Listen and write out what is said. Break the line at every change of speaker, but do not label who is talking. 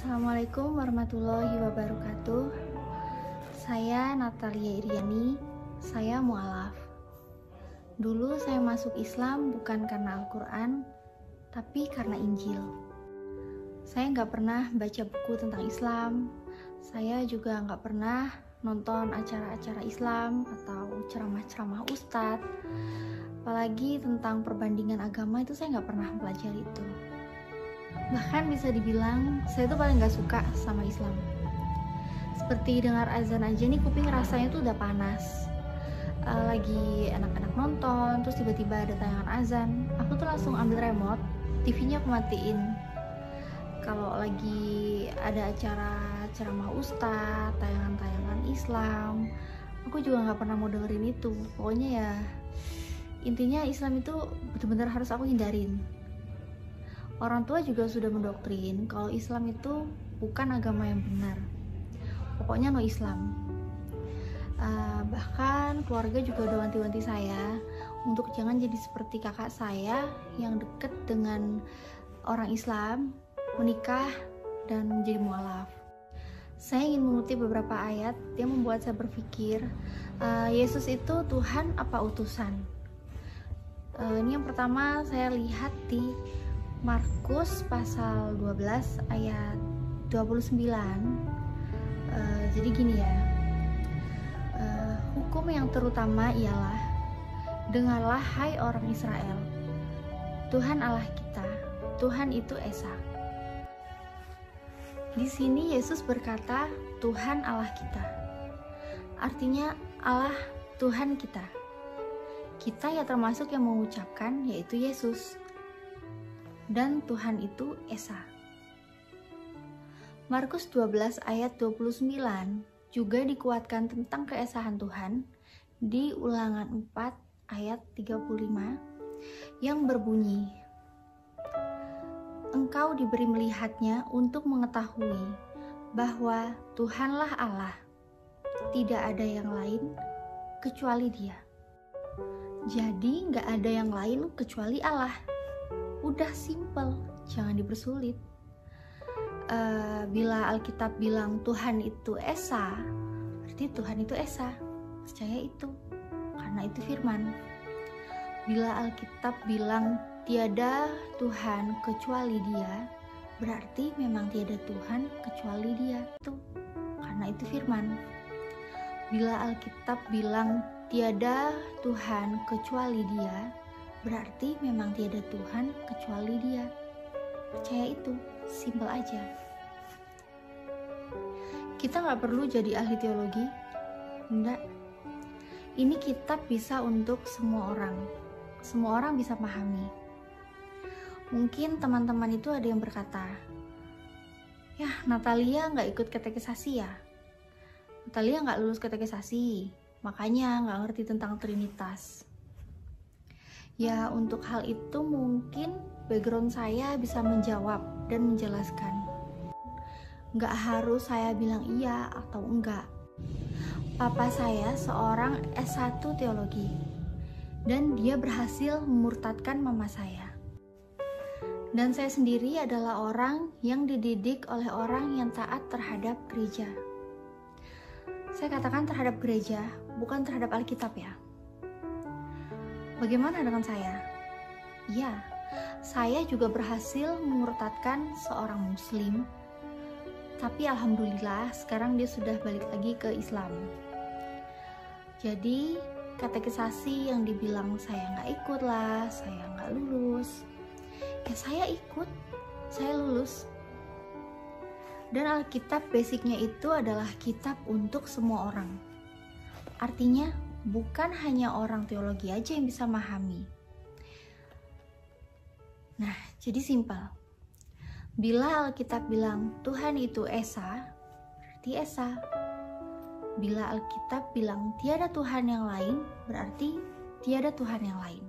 Assalamualaikum warahmatullahi wabarakatuh. Saya Natalia Iriani, saya mualaf. Dulu saya masuk Islam bukan karena Al-Quran, tapi karena Injil. Saya nggak pernah baca buku tentang Islam. Saya juga nggak pernah nonton acara-acara Islam atau ceramah-ceramah ustadz. Apalagi tentang perbandingan agama itu saya nggak pernah pelajari itu. Bahkan bisa dibilang saya tuh paling gak suka sama Islam. Seperti dengar azan aja nih kuping rasanya tuh udah panas. Lagi anak-anak nonton terus tiba-tiba ada tayangan azan, aku tuh langsung ambil remote, TV-nya aku matiin. Kalau lagi ada acara ceramah ustadz, tayangan-tayangan Islam, aku juga gak pernah mau dengerin itu. Pokoknya ya intinya Islam itu benar-benar harus aku hindarin. Orang tua juga sudah mendoktrin kalau Islam itu bukan agama yang benar. Pokoknya no Islam. Bahkan keluarga juga udah wanti-wanti saya untuk jangan jadi seperti kakak saya yang deket dengan orang Islam, menikah, dan menjadi mualaf. Saya ingin mengutip beberapa ayat yang membuat saya berpikir, Yesus itu Tuhan apa utusan? Ini yang pertama saya lihat di Markus pasal 12 ayat 29. Jadi gini ya, hukum yang terutama ialah, dengarlah hai orang Israel, Tuhan Allah kita, Tuhan itu Esa. Di sini Yesus berkata Tuhan Allah kita, artinya Allah Tuhan kita. Kita ya termasuk yang mengucapkan, yaitu Yesus. Dan Tuhan itu Esa. Markus 12 ayat 29 juga dikuatkan tentang keesahan Tuhan di Ulangan 4 ayat 35 yang berbunyi, engkau diberi melihatnya untuk mengetahui bahwa Tuhanlah Allah, tidak ada yang lain kecuali Dia. Jadi gak ada yang lain kecuali Allah. Udah simple, jangan dipersulit. Bila Alkitab bilang Tuhan itu Esa, berarti Tuhan itu Esa. Percaya itu, karena itu firman. Bila Alkitab bilang tiada Tuhan kecuali Dia, berarti memang tiada Tuhan kecuali Dia. Itu, karena itu firman. Bila Alkitab bilang tiada Tuhan kecuali Dia, berarti memang tiada Tuhan kecuali Dia. Percaya itu, simpel aja. Kita nggak perlu jadi ahli teologi, enggak. Ini kitab bisa untuk semua orang. Semua orang bisa pahami. Mungkin teman-teman itu ada yang berkata, ya Natalia nggak ikut katekisasi ya. Natalia nggak lulus katekisasi, makanya nggak ngerti tentang Trinitas. Ya untuk hal itu mungkin background saya bisa menjawab dan menjelaskan. Nggak harus saya bilang iya atau enggak. Papa saya seorang S1 teologi dan dia berhasil memurtadkan mama saya. Dan saya sendiri adalah orang yang dididik oleh orang yang taat terhadap gereja. Saya katakan terhadap gereja, bukan terhadap Alkitab ya. Bagaimana dengan saya? Ya, saya juga berhasil memurtadkan seorang muslim, tapi alhamdulillah sekarang dia sudah balik lagi ke Islam. Jadi katekisasi yang dibilang saya nggak ikut lah, saya nggak lulus, ya saya ikut, saya lulus. Dan Alkitab basicnya itu adalah kitab untuk semua orang. Artinya bukan hanya orang teologi aja yang bisa memahami. Nah, jadi simpel. Bila Alkitab bilang Tuhan itu Esa, berarti Esa. Bila Alkitab bilang tiada Tuhan yang lain, berarti tiada Tuhan yang lain.